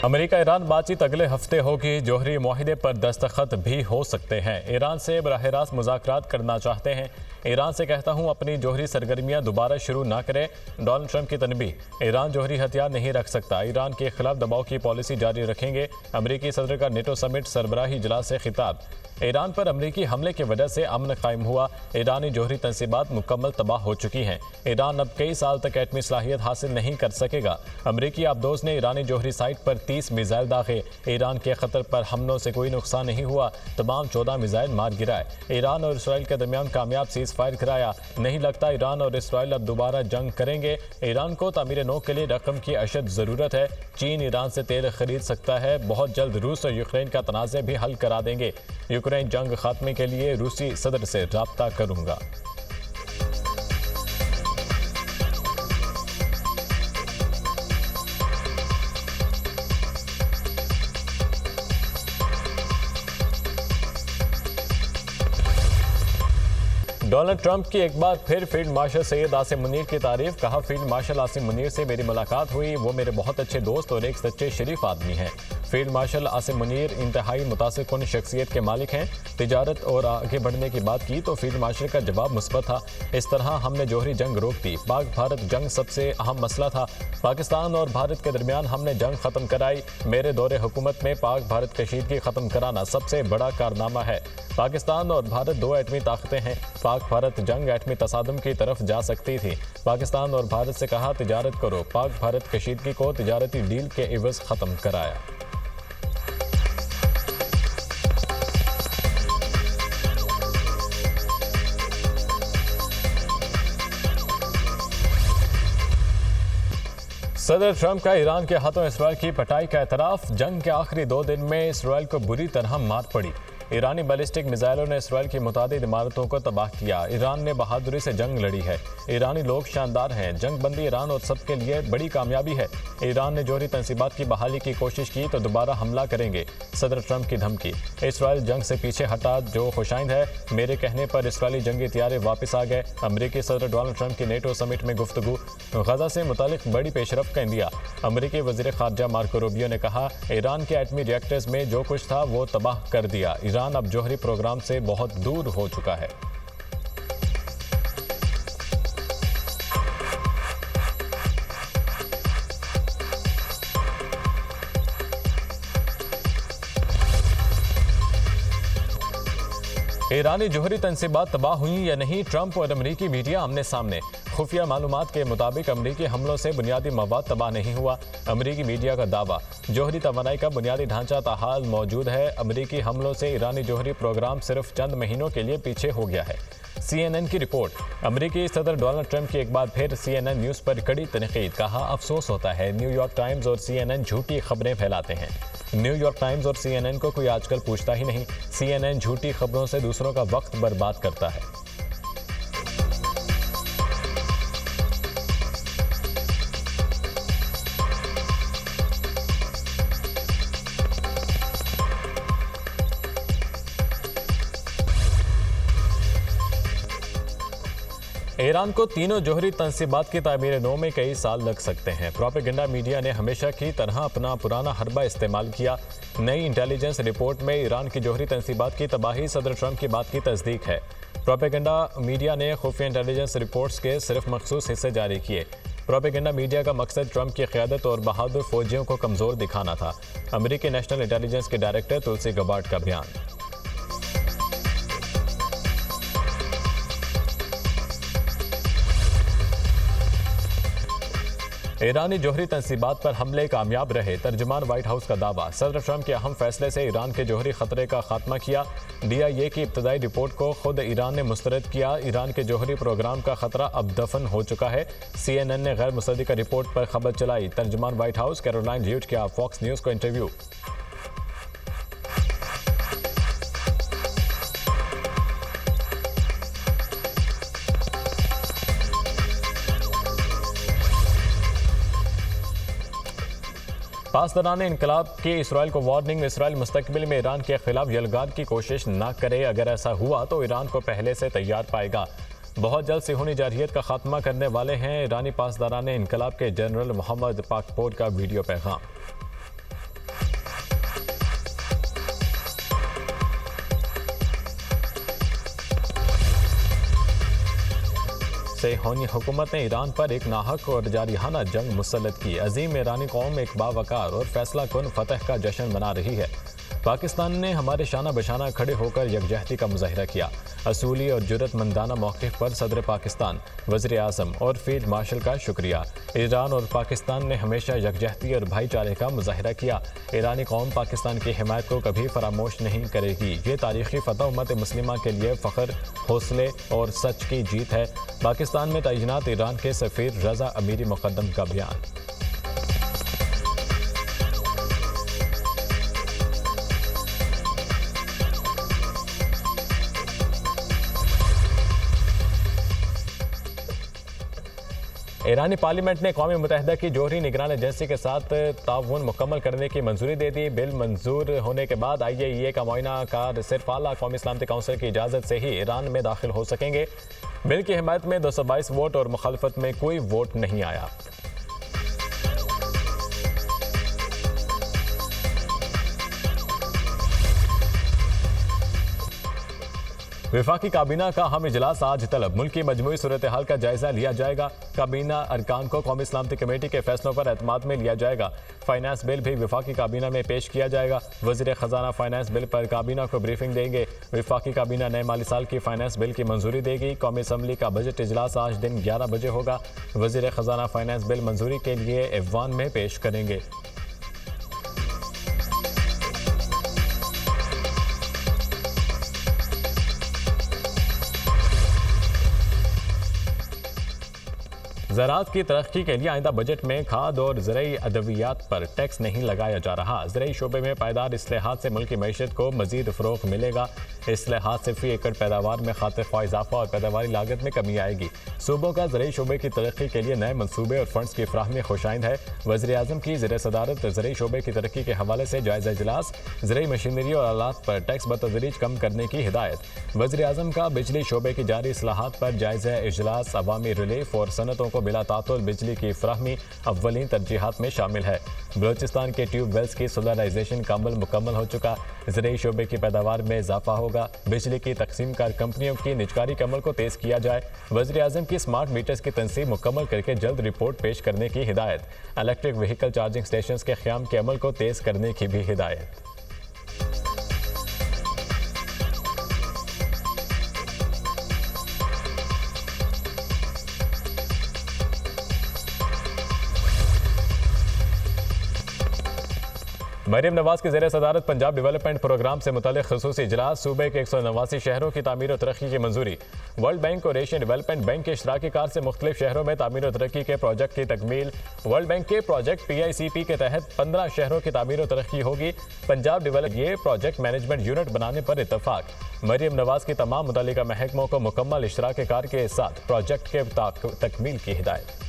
America Iran बातचीत अगले हफ्ते होगी। जौहरी मुआहिदे पर दस्तखत भी हो सकते हैं। ईरान से बराह-रास्त मुज़ाकरात करना चाहते हैं। ईरान से कहता हूं अपनी जौहरी सरगर्मियां दोबारा शुरू ना करें। डोनाल्ड ट्रंप की तनबीह। ईरान जौहरी हथियार नहीं रख सकता। ईरान के खिलाफ दबाव की पॉलिसी जारी रखेंगे। अमेरिकी सदर का नेटो समिट सरबराही इजलास से खिताब। ईरान पर अमेरिकी हमले की वजह से अमन कायम हुआ। ईरानी जौहरी तंसीबात मुकम्मल तबाह हो चुकी हैं। ईरान अब कई साल तक एटमी सलाहियत हासिल नहीं कर सकेगा। अमेरिकी आबदोज ने ईरानी जौहरी साइट पर 30 मिसाइल दागे। ईरान के खतर पर हमलों से कोई नुकसान नहीं हुआ। तमाम 14 मिसाइल मार गिराए। ईरान और इसराइल के दरमियान कामयाब सीज फायर कराया। नहीं लगता ईरान और इसराइल अब दोबारा जंग करेंगे। ईरान को तामीर नौ के लिए रकम की अशद ज़रूरत है। चीन ईरान से तेल खरीद सकता है। बहुत जल्द रूस और यूक्रेन का तनाज़े भी हल करा देंगे। यूक्रेन जंग खात्मे के लिए रूसी सदर से राब्ता करूंगा। डोनाल्ड ट्रंप की एक बार फिर फील्ड मार्शल सैयद आसिम मुनीर की तारीफ। कहा, फील्ड मार्शल आसिम मुनीर से मेरी मुलाकात हुई। वो मेरे बहुत अच्छे दोस्त और एक सच्चे शरीफ आदमी हैं। फील्ड मार्शल आसिम मुनीर इंतहाई मुतासिरकुन शख्सियत के मालिक हैं। तिजारत और आगे बढ़ने की बात की तो फील्ड मार्शल का जवाब मुस्बत था। इस तरह हमने जौहरी जंग रोक दी। पाक भारत जंग सबसे अहम मसला था। पाकिस्तान और भारत के दरमियान हमने जंग खत्म कराई। मेरे दौरे हुकूमत में पाक भारत कशीदगी खत्म कराना सबसे बड़ा कारनामा है। पाकिस्तान और भारत दो एटमी ताकतें हैं। पाक भारत जंग एटमी तसादम की तरफ जा सकती थी। पाकिस्तान और भारत से कहा तिजारत करो। पाक भारत कशीदगी को तिजारती डील के इवज़ खत्म कराया। सदर ट्रंप का ईरान के हाथों इसराइल की पिटाई का एतराफ़। जंग के आखिरी 2 दिन में इसराइल को बुरी तरह मार पड़ी। ईरानी बैलिस्टिक मिसाइलों ने इसराइल की मुतादिद इमारतों को तबाह किया। ईरान ने बहादुरी से जंग लड़ी है। ईरानी लोग शानदार हैं। जंग बंदी ईरान और सबके लिए बड़ी कामयाबी है। ईरान ने जौहरी तंसीबात की बहाली की कोशिश की तो दोबारा हमला करेंगे। सदर ट्रंप की धमकी। इसराइल जंग से पीछे हटा जो खुशाइंद है। मेरे कहने पर इसराइली जंगी तैयारे वापस आ गए। अमरीकी सदर डोनाल्ड ट्रंप की नेटो समिट में गुफ्तगू। गजा से मुतालिक बड़ी पेशरफ का इंदिया। अमरीकी वज़ीर ख़ारजा मार्को रूबियो ने कहा, ईरान के एटमी रिएक्टर्स में जो कुछ था वो तबाह कर दिया। ईरान अब जौहरी प्रोग्राम से बहुत दूर हो चुका है। ईरानी जौहरी तंसीबात तबाह हुई या नहीं, ट्रंप और अमरीकी मीडिया आमने सामने। खुफिया मालूमात के मुताबिक अमरीकी हमलों से बुनियादी मवाद तबाह नहीं हुआ। अमरीकी मीडिया का दावा, जौहरी तवानाई का बुनियादी ढांचा ताहाल मौजूद है। अमरीकी हमलों से ईरानी जौहरी प्रोग्राम सिर्फ चंद महीनों के लिए पीछे हो गया है। CNN की रिपोर्ट। अमरीकी सदर डोनाल्ड ट्रंप की एक बार फिर CNN न्यूज़ पर कड़ी तनकीद। कहा, अफसोस होता है न्यूयॉर्क टाइम्स और CNN झूठी खबरें फैलाते हैं। न्यूयॉर्क टाइम्स और CNN को कोई आजकल पूछता ही नहीं। CNN झूठी खबरों से दूसरों का वक्त बर्बाद करता है। ईरान को तीनों जौहरी तंसीबात की तामीर नौ में कई साल लग सकते हैं। प्रोपेगेंडा मीडिया ने हमेशा की तरह अपना पुराना हरबा इस्तेमाल किया। नई इंटेलिजेंस रिपोर्ट में ईरान की जौहरी तंसीबात की तबाही सदर ट्रंप की बात की तस्दीक है। प्रोपेगेंडा मीडिया ने खुफिया इंटेलिजेंस रिपोर्ट्स के सिर्फ मखसूस हिस्से जारी किए। प्रोपेगेंडा मीडिया का मकसद ट्रंप की क़यादत और बहादुर फौजियों को कमज़ोर दिखाना था। अमरीकी नेशनल इंटेलिजेंस के डायरेक्टर तुलसी गबार्ड का बयान। ईरानी जौहरी तंसीबात पर हमले कामयाब रहे। तर्जुमान व्हाइट हाउस का दावा। सदर ट्रंप के अहम फैसले से ईरान के जौहरी खतरे का खात्मा किया। DIA की इब्तदाई रिपोर्ट को खुद ईरान ने मुस्तरद किया। ईरान के जौहरी प्रोग्राम का खतरा अब दफन हो चुका है। CNN ने गैर मुसद्दिका रिपोर्ट पर खबर चलाई। तर्जुमान व्हाइट हाउस कैरोलाइन लीविट का फॉक्स न्यूज़ को इंटरव्यू। पासदारान इनकलाब की इसराइल को वार्निंग। इसराइल मुस्तकबिल में ईरान के खिलाफ यलगाद की कोशिश न करे। अगर ऐसा हुआ तो ईरान को पहले से तैयार पाएगा। बहुत जल्द सिहोनी जारहियत का खात्मा करने वाले हैं ईरानी पासदारान इनकलाब के जनरल मोहम्मद पाकपोर का वीडियो पैगाम। से होनी हुकूमत ने ईरान पर एक नाहक और जारिहाना जंग मुसल्लत की। अजीम ईरानी कौम एक बावकार और फैसला कुन फतह का जश्न मना रही है। पाकिस्तान ने हमारे शाना बशाना खड़े होकर यकजहती का मुजाहिरा किया। असूली और जुर्रतमंदाना मौक़िफ़ पर सदर पाकिस्तान, वज़ीर आज़म और फील्ड मार्शल का शुक्रिया। ईरान और पाकिस्तान ने हमेशा यकजहती और भाईचारे का मुजाहिरा किया। ईरानी कौम पाकिस्तान की हिमायत को कभी फरामोश नहीं करेगी। ये तारीख़ी फ़तह उम्मत मुस्लिमा के लिए फ़ख्र, हौसले और सच की जीत है। पाकिस्तान में तैनात ईरान के सफ़ीर रज़ा अमीरी मुक़द्दम का बयान। ईरानी पार्लियामेंट ने कौमी मुत्तहिदा की जौहरी निगरान एजेंसी के साथ ताउन मुकम्मल करने की मंजूरी दे दी। बिल मंजूर होने के बाद IAEA का मुआयना कार सिर्फ आला कौमी सलामती काउंसिल की इजाज़त से ही ईरान में दाखिल हो सकेंगे। बिल की हिमायत में 222 वोट और मुखालफत में कोई वोट नहीं आया। वफाकी काबीना का हम इजलास आज तलब। मुल्क की मजमूई सूरत हाल का जायजा लिया जाएगा। काबीना अरकान को कौमी सलामती कमेटी के फैसलों पर एतमाद में लिया जाएगा। फाइनेंस बिल भी वफाकी काबीना में पेश किया जाएगा। वज़ीर ख़जाना फाइनेंस बिल पर काबीना को ब्रीफिंग देंगे। वफाकी काबीना नए माली साल की फाइनेंस बिल की मंजूरी देगी। कौमी असम्बली का बजट इजलास आज दिन 11 बजे होगा। वज़ीर ख़जाना फाइनेंस बिल मंजूरी के लिए ऐवान में पेश करेंगे। ज़राअत की तरक्की के लिए आइंदा बजट में खाद और ज़रई अद्वियात पर टैक्स नहीं लगाया जा रहा। ज़रई शोबे में पायदार इस्लाहात से मुल्क की मईशत को मज़ीद फ़रोग़ मिलेगा। इस्लाहात से फ़ी एकड़ पैदावार में खातिर ख्वाह इजाफा और पैदावारी लागत में कमी आएगी। सूबों का ज़रई शोबे की तरक्की के लिए नए मनसूबे और फंड्स की फ़राहमी खुशाइंद है। वज़ीर आज़म की ज़ेर सदारत ज़रई शोबे की तरक्की के हवाले से जायज़ा इजलास। ज़रई मशीनरी और आलात पर टैक्स बतदरीज कम करने की हिदायत। वज़ीर आज़म का बिजली शोबे की जारी इस्लाहात पर जायज़ा इजलास। अवामी रिलीफ और सनतों को बिला तातुल बिजली की फराहमी अव्वलीन तरजीहात में शामिल है। बलोचिस्तान के ट्यूब वेल्स की सोलराइजेशन का अमल मुकम्मल हो चुका। ज़रई शोबे की पैदावार में इजाफा होगा। बिजली की तकसीम कार कंपनियों की निजकारी के अमल को तेज़ किया जाए। वज़ीर आज़म की स्मार्ट मीटर्स की तनसीब मुकम्मल करके जल्द रिपोर्ट पेश करने की हिदायत। इलेक्ट्रिक व्हीकल चार्जिंग स्टेशन के क़याम के अमल को तेज़ करने की भी हिदायत। मरीम नवाज की ज़ेर सदारत पंजाब डेवलपमेंट प्रोग्राम से मुतल्लिक़ ख़ुसूसी इजलास। सूबे के 189 शहरों की तामीर और तरक्की की मंजूरी। वर्ल्ड बैंक और एशियन डेवलपमेंट बैंक के इश्तराकी कार से मुख्तलिफ शहरों में तामीर और तरक्की के प्रोजेक्ट की तकमील। वर्ल्ड बैंक के प्रोजेक्ट PICP के तहत 15 शहरों की तामीर और तरक्की होगी। पंजाब डेवलप ये प्रोजेक्ट मैनेजमेंट यूनिट बनाने पर इत्तफाक। मरीम नवाज की तमाम मुतल्लिका महकमों को मुकम्मल इश्तराक कार के साथ प्रोजेक्ट के तकमील की हिदायत।